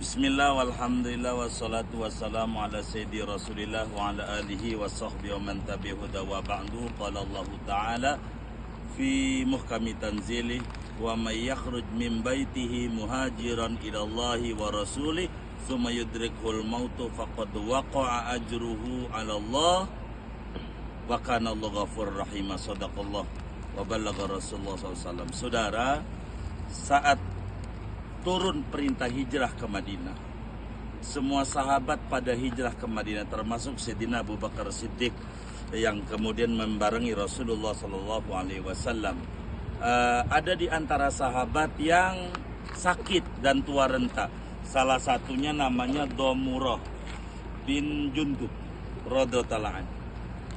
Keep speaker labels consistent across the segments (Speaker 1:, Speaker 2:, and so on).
Speaker 1: Bismillah walhamdulillah wassalatu wassalamu ala sayyidi rasulillah wa ala alihi wa sahbihi wa man tabi'ahu wa ba'du. Qala Allah ta'ala fi muhkami tanzilih wa may yakhruj min baitihi muhajiran ila Allah wa rasulih thumma yudrikhul mautu faqad waqa'a ajruhu ala Allah wa kana Allah ghafurur rahim. Sadaqallah wa ballagha Rasulullah SAW. Saudara, saat turun perintah hijrah ke Madinah, semua sahabat pada hijrah ke Madinah, termasuk Sayyidina Abu Bakar Siddiq yang kemudian membarengi Rasulullah SAW. Ada di antara sahabat yang sakit dan tua renta. Salah satunya namanya Damurah bin Jundub radhiyallahu anhu.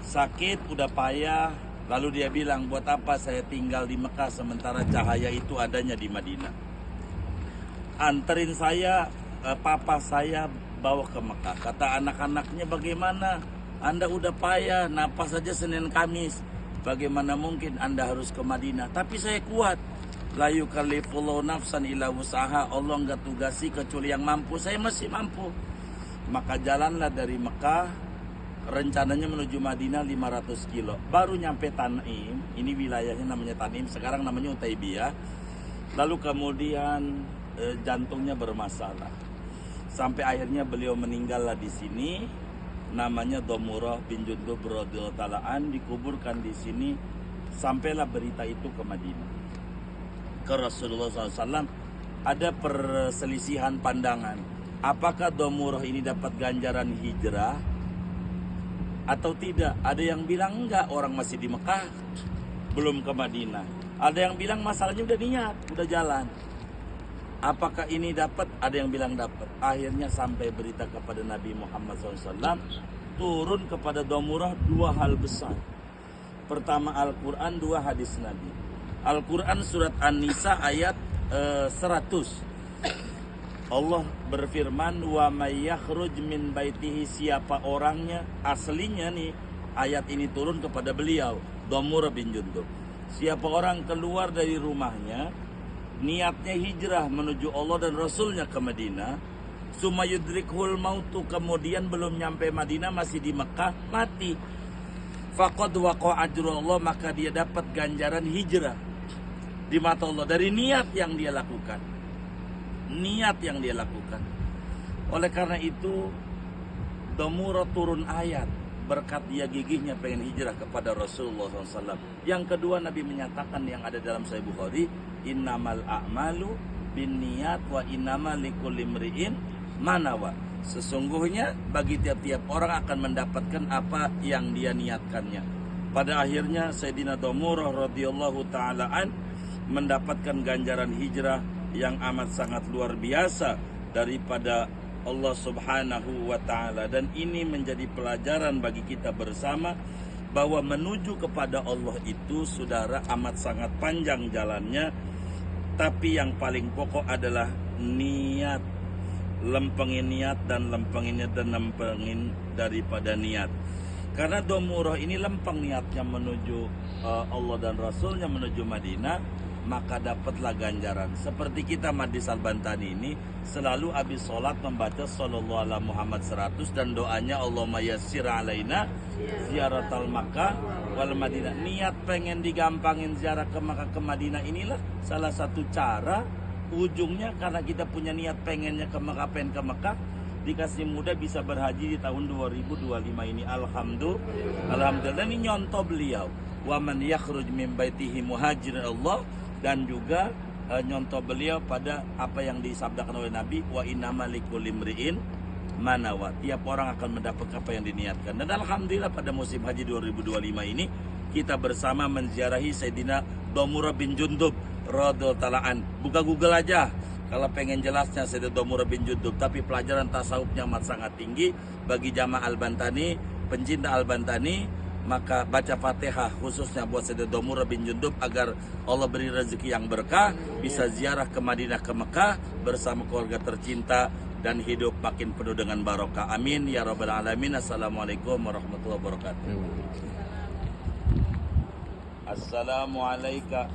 Speaker 1: Sakit, udah payah. Lalu dia bilang, buat apa saya tinggal di Mekah sementara cahaya itu adanya di Madinah? Anterin saya, papa saya bawa ke Mekah. Kata anak-anaknya, bagaimana? Anda udah payah, napas saja Senin Kamis. Bagaimana mungkin Anda harus ke Madinah? Tapi saya kuat. La yukallifullahu nafsan illa wus'aha. Allah enggak tugasi kecuali yang mampu. Saya masih mampu. Maka jalanlah dari Mekah. Rencananya menuju Madinah 500 kilo. Baru nyampe Tanim. Ini wilayahnya namanya Tanim. Sekarang namanya Utaibiyah. Lalu kemudian jantungnya bermasalah, sampai akhirnya beliau meninggallah di sini. Namanya Damurah bin Jundub radhiyallahu ta'ala an, dikuburkan di sini. Sampailah berita itu ke Madinah, ke Rasulullah SAW. Ada perselisihan pandangan, apakah Damurah ini dapat ganjaran hijrah atau tidak. Ada yang bilang enggak, orang masih di Mekah, belum ke Madinah. Ada yang bilang masalahnya udah niat, udah jalan. Apakah ini dapat? Ada yang bilang dapat. Akhirnya sampai berita kepada Nabi Muhammad SAW. Turun kepada Damurah dua hal besar. Pertama Al-Quran, dua hadis Nabi. Al-Quran surat An-Nisa ayat 100. Allah berfirman, wa may yakhruj min baitihi, siapa orangnya. Aslinya nih, ayat ini turun kepada beliau, Damurah bin Jundub. Siapa orang keluar dari rumahnya, niatnya hijrah menuju Allah dan Rasulnya ke Madinah, summa yudrikhul mautu, kemudian belum nyampe Madinah, masih di Mekah, mati. Faqad waqa'a ajrullah, maka dia dapat ganjaran hijrah di mata Allah dari niat yang dia lakukan. Niat yang dia lakukan. Oleh karena itu Damurah turun ayat berkat dia gigihnya pengen hijrah kepada Rasulullah SAW. Yang kedua, Nabi menyatakan yang ada dalam Sahih Bukhari, innamal a'malu binniyat wa innamal likulli imri'in ma nawa. Sesungguhnya bagi tiap-tiap orang akan mendapatkan apa yang dia niatkannya. Pada akhirnya Sayyidina Damurah radhiyallahu ta'ala an mendapatkan ganjaran hijrah yang amat sangat luar biasa daripada Allah Subhanahu wa ta'ala. Dan ini menjadi pelajaran bagi kita bersama, bahwa menuju kepada Allah itu, saudara, amat sangat panjang jalannya. Tapi yang paling pokok adalah niat. Lempengin niat dan lempengin daripada niat. Karena Damurah ini lempeng niatnya menuju Allah dan Rasulnya, menuju Madinah, maka dapatlah ganjaran. Seperti kita Madis Al-Bantani ini selalu habis sholat membaca sallallahu ala Muhammad 100 dan doanya Allahumma yassir alaina ziaratal Makkah wal Madinah. Niat pengen digampangin ziarah ke Makkah ke Madinah inilah salah satu cara. Ujungnya karena kita punya niat pengennya ke Makkah, pengen ke Makkah, dikasih mudah bisa berhaji di tahun 2025 ini. Alhamdulillah. Ini nyontoh beliau, wa man yakhruj min baitihi muhajiran Allah. Dan juga nyontoh beliau pada apa yang disabdakan oleh Nabi, wa innamal likulli imri'in ma nawa. Tiap orang akan mendapat apa yang diniatkan. Dan alhamdulillah pada musim haji 2025 ini kita bersama menziarahi Sayyidina Damurah bin Jundub radhiyallahu ta'ala an. Buka Google aja kalau pengen jelasnya Sayyidina Damurah bin Jundub. Tapi pelajaran tasawufnya amat sangat tinggi bagi jamaah Al-Bantani, pencinta Al-Bantani. Maka baca Fatihah khususnya buat Sayyidina Damurah bin Jundub agar Allah beri rezeki yang berkah, bisa ziarah ke Madinah, ke Mekah bersama keluarga tercinta dan hidup makin penuh dengan barokah. Amin ya rabbal alamin. Assalamualaikum warahmatullahi wabarakatuh. Assalamualaikum.